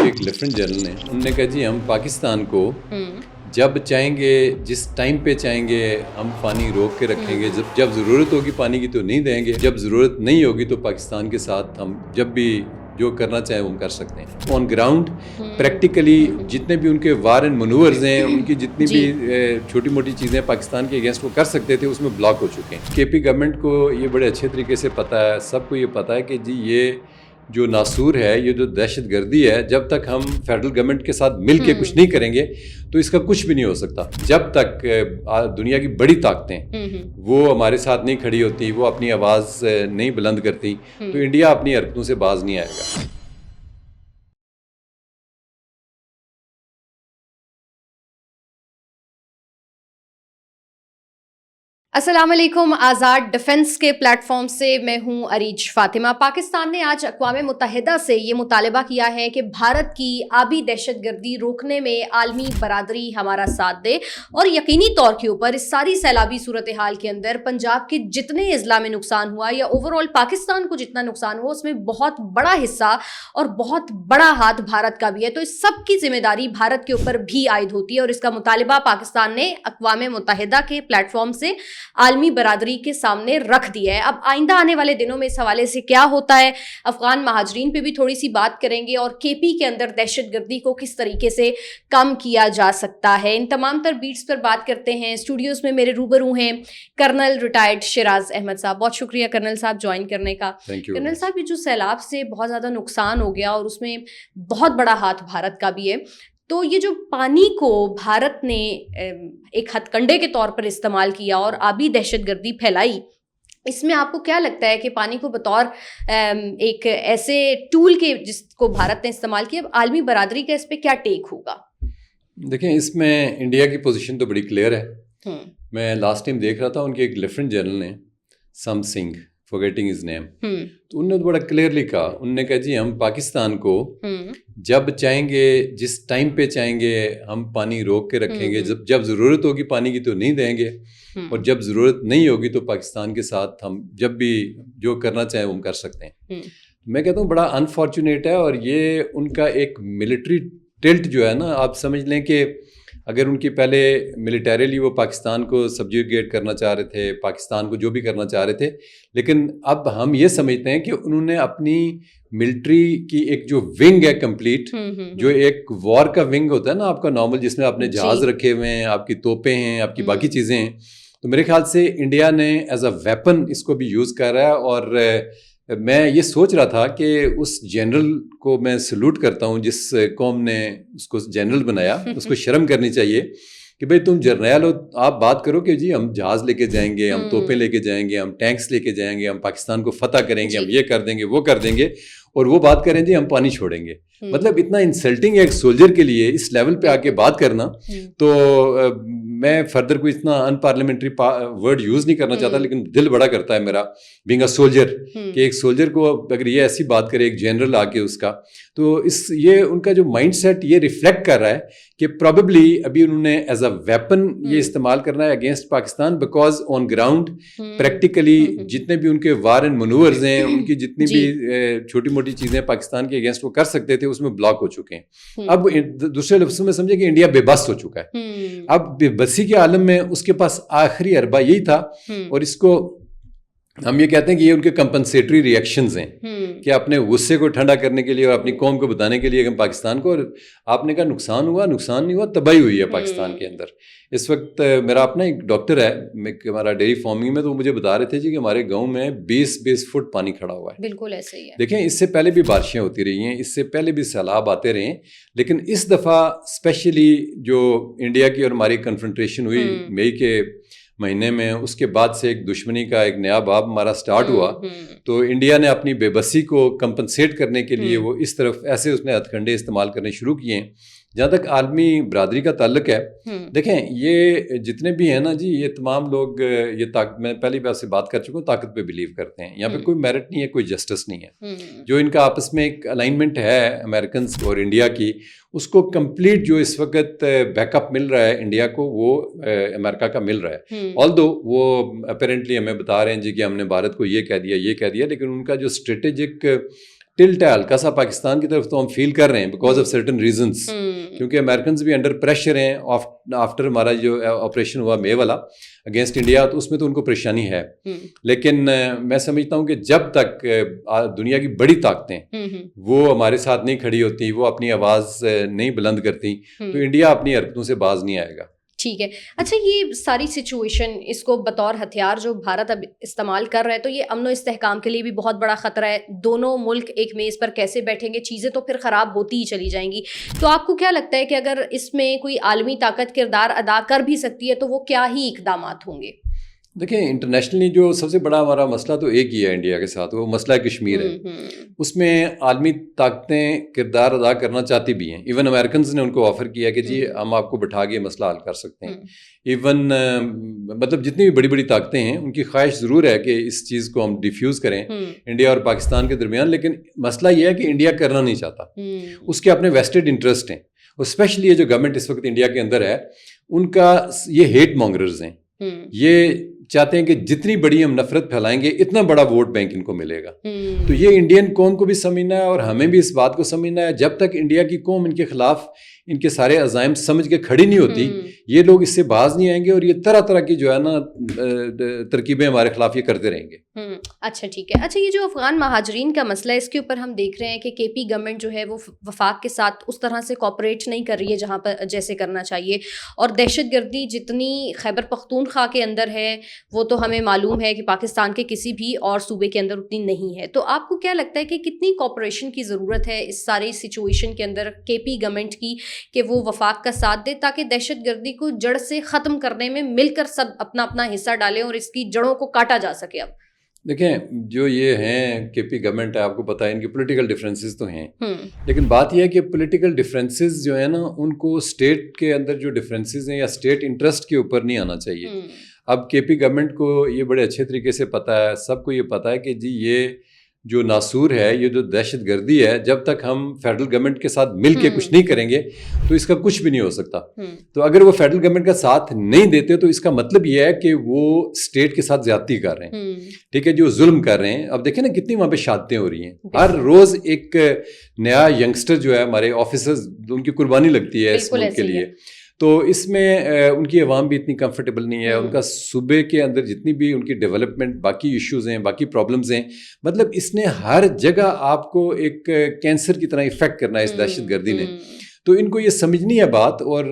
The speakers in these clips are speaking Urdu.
ایک لیفٹنٹ جنرل نے انہوں نے کہا جی ہم پاکستان کو جب چاہیں گے جس ٹائم پہ چاہیں گے ہم پانی روک کے رکھیں گے, جب ضرورت ہوگی پانی کی تو نہیں دیں گے, جب ضرورت نہیں ہوگی تو پاکستان کے ساتھ ہم جب بھی جو کرنا چاہیں وہ ہم کر سکتے ہیں. آن گراؤنڈ پریکٹیکلی جتنے بھی ان کے وار اینڈ منورز ہیں, ان کی جتنی بھی چھوٹی موٹی چیزیں پاکستان کے اگینسٹ وہ کر سکتے تھے اس میں بلاک ہو چکے ہیں. کے پی گورنمنٹ کو یہ بڑے اچھے طریقے سے پتہ ہے, سب کو یہ پتہ ہے کہ جی یہ جو ناسور ہے, یہ جو دہشت گردی ہے, جب تک ہم فیڈرل گورنمنٹ کے ساتھ مل کے کچھ نہیں کریں گے تو اس کا کچھ بھی نہیں ہو سکتا. جب تک دنیا کی بڑی طاقتیں وہ ہمارے ساتھ نہیں کھڑی ہوتی, وہ اپنی آواز نہیں بلند کرتی, تو انڈیا اپنی حرکتوں سے باز نہیں آئے گا. السلام علیکم. آزاد ڈیفنس کے پلیٹ فارم سے میں ہوں اریج فاطمہ. پاکستان نے آج اقوام متحدہ سے یہ مطالبہ کیا ہے کہ بھارت کی آبی دہشت گردی روکنے میں عالمی برادری ہمارا ساتھ دے, اور یقینی طور کے اوپر اس ساری سیلابی صورتحال کے اندر پنجاب کے جتنے اضلاع میں نقصان ہوا یا اوور آل پاکستان کو جتنا نقصان ہوا, اس میں بہت بڑا حصہ اور بہت بڑا ہاتھ بھارت کا بھی ہے. تو اس سب کی ذمہ داری بھارت کے اوپر بھی عائد ہوتی ہے, اور اس کا مطالبہ پاکستان نے اقوام متحدہ کے پلیٹ فارم سے عالمی برادری کے سامنے رکھ دیا ہے. اب آئندہ آنے والے دنوں میں اس حوالے سے کیا ہوتا ہے, افغان مہاجرین پہ بھی تھوڑی سی بات کریں گے, اور کے پی کے اندر دہشت گردی کو کس طریقے سے کم کیا جا سکتا ہے. ان تمام تر بیٹس پر بات کرتے ہیں. اسٹوڈیوز میں میرے روبرو ہیں کرنل ریٹائرڈ شیراز احمد صاحب. بہت شکریہ کرنل صاحب جوائن کرنے کا. کرنل صاحب, یہ جو سیلاب سے بہت زیادہ نقصان ہو گیا اور اس میں بہت بڑا ہاتھ بھارت کا بھی ہے, تو یہ جو پانی کو بھارت نے ایک ہتھ کنڈے کے طور پر استعمال کیا اور آبی دہشت گردی پھیلائی, اس میں آپ کو کیا لگتا ہے کہ پانی کو بطور ایک ایسے ٹول کے جس کو بھارت نے استعمال کیا, عالمی برادری کا اس پہ کیا ٹیک ہوگا؟ دیکھیں, اس میں انڈیا کی پوزیشن تو بڑی کلیئر ہے. میں لاسٹ ٹائم دیکھ رہا تھا ان کے ایک لیفٹنٹ جنرل نے, سم سنگھ, فورگیٹنگ ہز نیم, تو انہوں نے بڑا کلیئرلی کہا, انہوں نے کہا جی ہم پاکستان کو جب چاہیں گے جس ٹائم پہ چاہیں گے ہم پانی روک کے رکھیں گے, جب ضرورت ہوگی پانی کی تو نہیں دیں گے, اور جب ضرورت نہیں ہوگی تو پاکستان کے ساتھ ہم جب بھی جو کرنا چاہیں وہ ہم کر سکتے ہیں. میں کہتا ہوں بڑا انفارچونیٹ ہے, اور یہ ان کا ایک ملٹری ٹلٹ جو ہے نا, آپ سمجھ لیں کہ اگر ان کی پہلے ملیٹریلی وہ پاکستان کو سبجیوگیٹ کرنا چاہ رہے تھے, پاکستان کو جو بھی کرنا چاہ رہے تھے, لیکن اب ہم یہ سمجھتے ہیں کہ انہوں نے اپنی ملٹری کی ایک جو ونگ ہے کمپلیٹ, جو ایک وار کا ونگ ہوتا ہے نا آپ کا نارمل, جس میں آپ نے جہاز رکھے ہوئے ہیں, آپ کی توپیں ہیں, آپ کی باقی چیزیں ہیں, تو میرے خیال سے انڈیا نے ایز اے ویپن اس کو بھی یوز کر رہا ہے. اور میں یہ سوچ رہا تھا کہ اس جنرل کو میں سلوٹ کرتا ہوں جس قوم نے اس کو جنرل بنایا, اس کو شرم کرنی چاہیے کہ بھئی تم جرنیل ہو, آپ بات کرو کہ جی ہم جہاز لے کے جائیں گے, ہم توپیں لے کے جائیں گے, ہم ٹینکس لے کے جائیں گے, ہم پاکستان کو فتح کریں گے, ہم یہ کر دیں گے, وہ کر دیں گے, اور وہ بات کریں جی ہم پانی چھوڑیں گے. مطلب اتنا انسلٹنگ ہے ایک سولجر کے لیے اس لیول پہ آ کے بات کرنا. تو میں فردر کوئی اتنا ان پارلیمنٹری ورڈ یوز نہیں کرنا چاہتا, لیکن دل بڑا کرتا ہے میرا بینگ اے سولجر کہ ایک سولجر کو اگر یہ ایسی بات کرے ایک جنرل آ کے اس کا, تو یہ ان کا جو مائنڈ سیٹ یہ ریفلیکٹ کر رہا ہے کہ پروبیبلی ابھی انہوں نے ایز اے ویپن یہ استعمال کرنا ہے against Pakistan, because on ground practically جتنے بھی ان کے وار اینڈ منورز ہیں, ان کی جتنی بھی چھوٹی موٹی چیزیں پاکستان کے اگینسٹ وہ کر سکتے تھے اس میں بلاک ہو چکے ہیں. اب دوسرے لفظوں میں سمجھے کہ انڈیا بے بس ہو چکا ہے. اب بے بسی کے عالم میں اس کے پاس آخری اربا یہی تھا, اور اس کو ہم یہ کہتے ہیں کہ یہ ان کے کمپنسیٹری ریئیکشنز ہیں کہ اپنے غصے کو ٹھنڈا کرنے کے لیے اور اپنی قوم کو بتانے کے لیے کہ پاکستان کو, اور آپ نے کہا نقصان ہوا, نقصان نہیں ہوا, تباہی ہوئی ہے پاکستان کے اندر. اس وقت میرا اپنا ایک ڈاکٹر ہے ہمارا ڈیری فارمنگ میں, تو وہ مجھے بتا رہے تھے جی کہ ہمارے گاؤں میں 20 فٹ پانی کھڑا ہوا ہے. بالکل ایسے ہی ہے. دیکھیں, اس سے پہلے بھی بارشیں ہوتی رہی ہیں, اس سے پہلے بھی سیلاب آتے رہے ہیں, لیکن اس دفعہ اسپیشلی جو انڈیا کی اور ہماری کنفرنٹریشن ہوئی مئی کے مہینے میں, اس کے بعد سے ایک دشمنی کا ایک نیا باب ہمارا سٹارٹ ہوا. تو انڈیا نے اپنی بے بسی کو کمپنسیٹ کرنے کے لیے وہ اس طرف ایسے اس نے ہتھ کنڈے استعمال کرنے شروع کیے ہیں. جہاں تک عالمی برادری کا تعلق ہے, دیکھیں یہ جتنے بھی ہیں نا جی, یہ تمام لوگ یہ میں پہلی بار سے بات کر چکا ہوں, طاقت پہ بلیو کرتے ہیں. یہاں پہ کوئی میرٹ نہیں ہے, کوئی جسٹس نہیں ہے. جو ان کا آپس میں ایک الائنمنٹ ہے امریکنز اور انڈیا کی, اس کو کمپلیٹ جو اس وقت بیک اپ مل رہا ہے انڈیا کو, وہ امریکہ کا مل رہا ہے. آلدو وہ اپیرنٹلی ہمیں بتا رہے ہیں جی کہ ہم نے بھارت کو یہ کہہ دیا, لیکن ان کا جو اسٹریٹجک ٹلٹ ہے ہلکا سا پاکستان کی طرف تو ہم فیل کر رہے ہیں بیکاز آف سرٹن ریزنس, کیونکہ امریکنز بھی انڈر پریشر ہیں آفٹر ہمارا جو آپریشن ہوا مے والا اگینسٹ انڈیا, تو اس میں تو ان کو پریشانی ہے. لیکن میں سمجھتا ہوں کہ جب تک دنیا کی بڑی طاقتیں وہ ہمارے ساتھ نہیں کھڑی ہوتی, وہ اپنی آواز نہیں بلند کرتی, تو انڈیا اپنی حرکتوں سے باز نہیں آئے گا. ٹھیک ہے. اچھا, یہ ساری سچویشن اس کو بطور ہتھیار جو بھارت اب استعمال کر رہا ہے, تو یہ امن و استحکام کے لیے بھی بہت بڑا خطرہ ہے. دونوں ملک ایک میز پر کیسے بیٹھیں گے, چیزیں تو پھر خراب ہوتی ہی چلی جائیں گی. تو آپ کو کیا لگتا ہے کہ اگر اس میں کوئی عالمی طاقت کردار ادا کر بھی سکتی ہے تو وہ کیا ہی اقدامات ہوں گے؟ دیکھیں, انٹرنیشنلی جو سب سے بڑا ہمارا مسئلہ تو ایک ہی ہے انڈیا کے ساتھ, وہ مسئلہ کشمیر ہے. اس میں عالمی طاقتیں کردار ادا کرنا چاہتی بھی ہیں. ایون امریکنز نے ان کو آفر کیا کہ جی ہم آپ کو بٹھا کے مسئلہ حل کر سکتے ہیں. ایون مطلب جتنی بھی بڑی بڑی طاقتیں ہیں ان کی خواہش ضرور ہے کہ اس چیز کو ہم ڈیفیوز کریں انڈیا اور پاکستان کے درمیان, لیکن مسئلہ یہ ہے کہ انڈیا کرنا نہیں چاہتا. اس کے اپنے ویسٹڈ انٹرسٹ ہیں, اور اسپیشلی یہ جو گورنمنٹ اس وقت انڈیا کے اندر ہے ان کا یہ ہیٹ مانگرز ہیں. یہ چاہتے ہیں کہ جتنی بڑی ہم نفرت پھیلائیں گے اتنا بڑا ووٹ بینک ان کو ملے گا. تو یہ انڈین قوم کو بھی سمجھنا ہے اور ہمیں بھی اس بات کو سمجھنا ہے, جب تک انڈیا کی قوم ان کے خلاف ان کے سارے عزائم سمجھ کے کھڑی نہیں ہوتی, یہ لوگ اس سے باز نہیں آئیں گے, اور یہ طرح طرح کی جو ہے نا ترکیبیں ہمارے خلاف یہ کرتے رہیں گے. اچھا ٹھیک ہے. اچھا, یہ جو افغان مہاجرین کا مسئلہ ہے اس کے اوپر ہم دیکھ رہے ہیں کہ کے پی گورنمنٹ جو ہے وہ وفاق کے ساتھ اس طرح سے کوآپریٹ نہیں کر رہی ہے جہاں پر جیسے کرنا چاہیے, اور دہشت گردی جتنی خیبر پختونخوا کے اندر ہے وہ تو ہمیں معلوم ہے کہ پاکستان کے کسی بھی اور صوبے کے اندر اتنی نہیں ہے. تو آپ کو کیا لگتا ہے کہ کتنی کوآپریشن کی ضرورت ہے اس ساری سچویشن کے اندر کے پی گورنمنٹ کی کہ وہ وفاق کا ساتھ دے تاکہ دہشت گردی کو جڑ سے ختم کرنے میں مل کر سب اپنا اپنا حصہ ڈالیں اور اس کی جڑوں کو کاٹا جا سکے؟ اب دیکھیں, جو یہ ہیں کے پی گورنمنٹ ہے, آپ کو پتہ ہے ان کی پولیٹیکل ڈفرینسز تو ہیں, لیکن بات یہ ہے کہ پولیٹیکل ڈفرینسز جو ہیں نا ان کو اسٹیٹ کے اندر جو ڈفرینسز ہیں یا اسٹیٹ انٹرسٹ کے اوپر نہیں آنا چاہیے. اب کے پی گورنمنٹ کو یہ بڑے اچھے طریقے سے پتہ ہے, سب کو یہ پتہ ہے کہ جی یہ جو ناسور ہے, یہ جو دہشت گردی ہے, جب تک ہم فیڈرل گورنمنٹ کے ساتھ مل کے کچھ نہیں کریں گے تو اس کا کچھ بھی نہیں ہو سکتا. تو اگر وہ فیڈرل گورنمنٹ کا ساتھ نہیں دیتے تو اس کا مطلب یہ ہے کہ وہ اسٹیٹ کے ساتھ زیادتی کر رہے ہیں, ٹھیک ہے, جو ظلم کر رہے ہیں. اب دیکھیں نا کتنی وہاں پہ شہادتیں ہو رہی ہیں, ہر روز ایک نیا ینگسٹر جو ہے, ہمارے آفیسرز ان کی قربانی لگتی ہے اس ملک کے لیے. تو اس میں ان کی عوام بھی اتنی کمفرٹیبل نہیں ہے, ان کا صوبے کے اندر جتنی بھی ان کی ڈیولپمنٹ باقی ایشوز ہیں, باقی پرابلمز ہیں, مطلب اس نے ہر جگہ آپ کو ایک کینسر کی طرح افیکٹ کرنا ہے اس دہشت گردی نے. تو ان کو یہ سمجھنی ہے بات, اور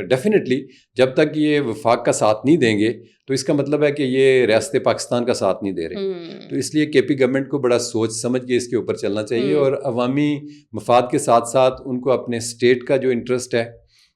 ڈیفینیٹلی جب تک یہ وفاق کا ساتھ نہیں دیں گے تو اس کا مطلب ہے کہ یہ ریاست پاکستان کا ساتھ نہیں دے رہے. تو اس لیے کے پی گورنمنٹ کو بڑا سوچ سمجھ کے اس کے اوپر چلنا چاہیے, اور عوامی مفاد کے ساتھ ساتھ ان کو اپنے اسٹیٹ کا جو انٹرسٹ ہے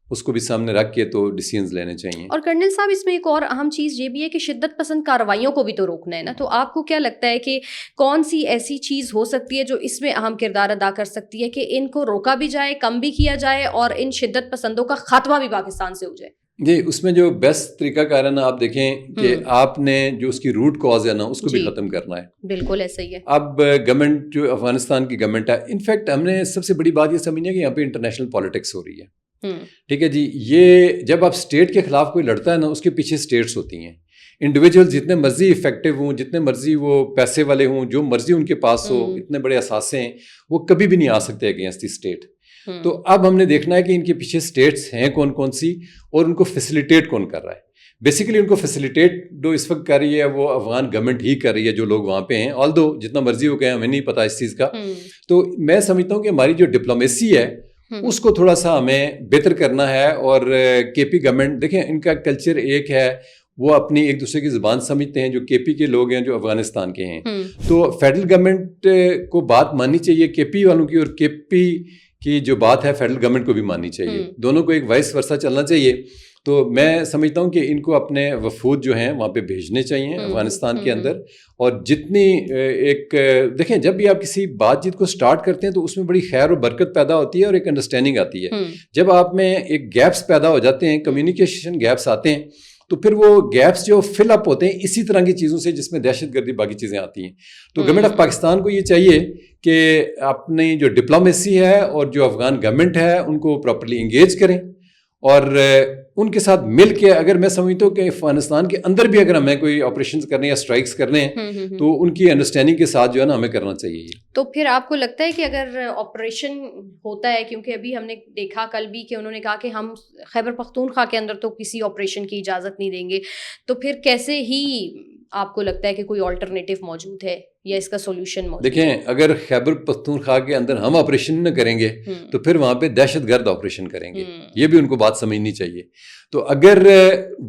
اس کو بھی سامنے رکھ کے تو ڈیسیژنز لینے چاہیے. اور کرنل صاحب, اس میں ایک اور اہم چیز یہ بھی ہے کہ شدت پسند کارروائیوں کو بھی تو روکنا ہے نا. تو آپ کو کیا لگتا ہے کہ کون سی ایسی چیز ہو سکتی ہے جو اس میں اہم کردار ادا کر سکتی ہے کہ ان کو روکا بھی جائے, کم بھی کیا جائے, اور ان شدت پسندوں کا خاتمہ بھی پاکستان سے ہو جائے؟ جی, اس میں جو بیسٹ طریقہ کار ہے نا, آپ دیکھیں کہ آپ نے جو اس کی روٹ کاز ہے نا اس کو بھی ختم کرنا ہے. بالکل ایسا ہی ہے. اب گورنمنٹ جو افغانستان کی گورنمنٹ ہے, انفیکٹ ہم نے سب سے بڑی بات یہ سمجھنا ہے کہ یہاں پہ انٹرنیشنل پالیٹکس ہو رہی ہے, ٹھیک ہے جی. یہ جب آپ اسٹیٹ کے خلاف کوئی لڑتا ہے نا, اس کے پیچھے اسٹیٹس ہوتی ہیں. انڈیویجول جتنے مرضی افیکٹو ہوں, جتنے مرضی وہ پیسے والے ہوں, جو مرضی ان کے پاس ہو, اتنے بڑے اثاثے ہیں, وہ کبھی بھی نہیں آ سکتے اگینسٹ دی اسٹیٹ. تو اب ہم نے دیکھنا ہے کہ ان کے پیچھے اسٹیٹس ہیں کون کون سی, اور ان کو فیسیلیٹیٹ کون کر رہا ہے. بیسیکلی ان کو فیسیلیٹیٹ جو اس وقت کر رہی ہے وہ افغان گورنمنٹ ہی کر رہی ہے, جو لوگ وہاں پہ ہیں, آلدو جتنا مرضی ہو گئے ہمیں نہیں پتا اس چیز کا. تو میں سمجھتا ہوں کہ ہماری جو ڈپلومیسی ہے اس کو تھوڑا سا ہمیں بہتر کرنا ہے. اور کے پی گورنمنٹ دیکھیں, ان کا کلچر ایک ہے, وہ اپنی ایک دوسرے کی زبان سمجھتے ہیں, جو کے پی کے لوگ ہیں جو افغانستان کے ہیں. تو فیڈرل گورنمنٹ کو بات ماننی چاہیے کے پی والوں کی, اور کے پی کی جو بات ہے فیڈرل گورنمنٹ کو بھی ماننی چاہیے. دونوں کو ایک وائس ورسا چلنا چاہیے. تو میں سمجھتا ہوں کہ ان کو اپنے وفود جو ہیں وہاں پہ بھیجنے چاہیے افغانستان کے اندر. اور جتنی ایک دیکھیں, جب بھی آپ کسی بات چیت کو سٹارٹ کرتے ہیں تو اس میں بڑی خیر و برکت پیدا ہوتی ہے اور ایک انڈرسٹینڈنگ آتی ہے. جب آپ میں ایک گیپس پیدا ہو جاتے ہیں, کمیونیکیشن گیپس آتے ہیں, تو پھر وہ گیپس جو فل اپ ہوتے ہیں اسی طرح کی چیزوں سے جس میں دہشت گردی باقی چیزیں آتی ہیں. تو گورنمنٹ آف پاکستان کو یہ چاہیے کہ اپنی جو ڈپلومیسی ہے اور جو افغان گورنمنٹ ہے ان کو پراپرلی انگیج کریں, اور ان کے ساتھ مل کے اگر میں سمجھتا ہوں کہ افغانستان کے اندر بھی اگر ہمیں کوئی آپریشنز کرنے یا اسٹرائکس کرنے ہیں تو ان کی انڈرسٹینڈنگ کے ساتھ جو ہے نا ہمیں کرنا چاہیے. تو پھر آپ کو لگتا ہے کہ اگر آپریشن ہوتا ہے، کیونکہ ابھی ہم نے دیکھا کل بھی کہ انہوں نے کہا کہ ہم خیبر پختونخوا کے اندر تو کسی آپریشن کی اجازت نہیں دیں گے، تو پھر کیسے ہی آپ کو لگتا ہے کہ کوئی آلٹرنیٹیو موجود ہے یا اس کا سولوشن موجود ہے؟ دیکھیں اگر خیبر پختونخوا کے اندر ہم آپریشن نہ کریں گے تو پھر وہاں پہ دہشت گرد آپریشن کریں گے، یہ بھی ان کو بات سمجھنی چاہیے. تو اگر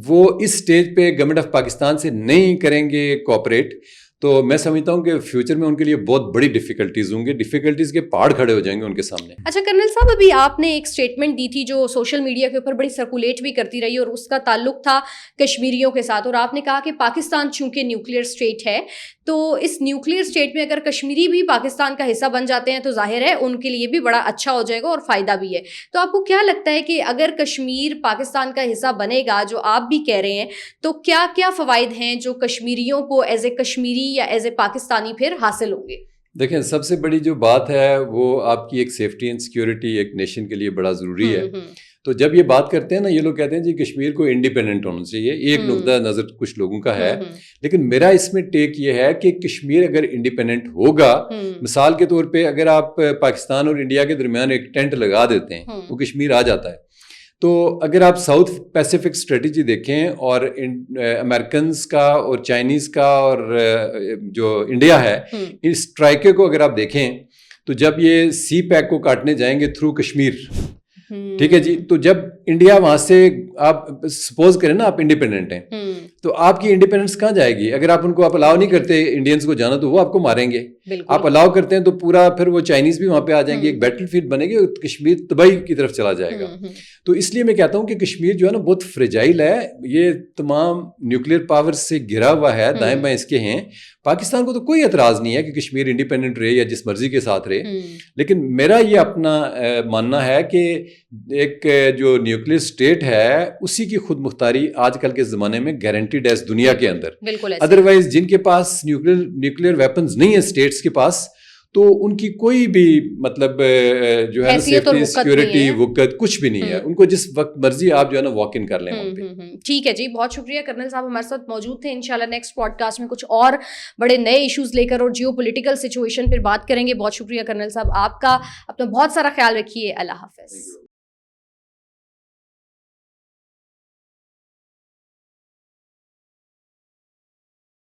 وہ اس سٹیج پہ گورنمنٹ آف پاکستان سے نہیں کریں گے کوآپریٹ تو میں سمجھتا ہوں کہ فیوچر میں ان کے لیے بہت بڑی ڈیفیکلٹیز ہوں گی، ڈیفیکلٹیز کے پہاڑ کھڑے ہو جائیں گے ان کے سامنے. اچھا کرنل صاحب، ابھی آپ نے ایک اسٹیٹمنٹ دی تھی جو سوشل میڈیا کے اوپر بڑی سرکولیٹ بھی کرتی رہی اور اس کا تعلق تھا کشمیریوں کے ساتھ، اور آپ نے کہا کہ پاکستان چونکہ نیوکلیئر اسٹیٹ ہے تو اس نیوکلیئر اسٹیٹ میں اگر کشمیری بھی پاکستان کا حصہ بن جاتے ہیں تو ظاہر ہے ان کے لیے بھی بڑا اچھا ہو جائے گا اور فائدہ بھی ہے. تو آپ کو کیا لگتا ہے کہ اگر کشمیر پاکستان کا حصہ بنے گا جو آپ بھی کہہ رہے ہیں تو کیا کیا فوائد ہیں جو کشمیریوں کو ایز اے کشمیری یا ایز اے پاکستانی پھر حاصل ہوں گے؟ دیکھیں سب سے بڑی جو بات ہے وہ آپ کی ایک سیفٹی اینڈ سیکیورٹی ایک نیشن کے لیے بڑا ضروری ہے. تو جب یہ بات کرتے ہیں نا، یہ لوگ کہتے ہیں جی کشمیر کو انڈیپینڈنٹ ہونا چاہیے، ایک نقطہ نظر کچھ لوگوں کا ہے، لیکن میرا اس میں ٹیک یہ ہے کہ کشمیر اگر انڈیپینڈنٹ ہوگا، مثال کے طور پہ اگر آپ پاکستان اور انڈیا کے درمیان ایک ٹینٹ لگا دیتے ہیں وہ کشمیر آ جاتا ہے. تو اگر آپ ساؤتھ پیسیفک اسٹریٹجی دیکھیں اور امریکنز کا اور چائنیز کا اور جو انڈیا ہے، اس ٹرائکے کو اگر آپ دیکھیں تو جب یہ سی پیک کو کاٹنے جائیں گے تھرو کشمیر، ٹھیک ہے جی، تو جب انڈیا وہاں سے آپ سپوز کریں نا آپ انڈیپینڈنٹ ہیں تو آپ کی انڈیپینڈنس کہاں جائے گی؟ اگر آپ ان کو آپ الاؤ نہیں کرتے انڈینس کو جانا تو وہ آپ کو ماریں گے. آپ الاؤ کرتے ہیں تو پورا پھر وہ چائنیز بھی وہاں پہ آ جائیں گے، ایک بیٹل فیلڈ بنے گی اور کشمیر تباہی کی طرف چلا جائے گا. تو اس لیے میں کہتا ہوں کہ کشمیر جو ہے نا بہت فریجائل ہے، یہ تمام نیوکلیئر پاور سے گھرا ہوا ہے، دائیں بائیں اس کے ہیں. پاکستان کو تو کوئی اعتراض نہیں ہے کہ کشمیر انڈیپینڈنٹ رہے یا جس مرضی کے ساتھ رہے، لیکن میرا یہ اپنا ماننا ہے کہ ایک جو نیوکلیئر اسٹیٹ ہے اسی کی خود مختاری آج کل کے زمانے میں گارنٹیڈ ہے اس دنیا کے اندر. ادروائز جن کے پاس نیوکلیئر ویپنز نہیں ہیں اسٹیٹس کے پاس تو ان کی کوئی بھی مطلب جو ہے نا سیفٹی سیکیورٹی وقت کچھ بھی نہیں ہے، ان کو جس وقت مرضی آپ جو ہے نا واک ان کر لیں وہاں پہ. ٹھیک ہے جی، بہت شکریہ کرنل صاحب ہمارے ساتھ موجود تھے. انشاءاللہ نیکسٹ پوڈ کاسٹ میں کچھ اور بڑے نئے ایشوز لے کر اور جیو پولیٹیکل سچویشن پھر بات کریں گے. بہت شکریہ کرنل صاحب آپ کا، اپنا بہت سارا خیال رکھیے. اللہ حافظ.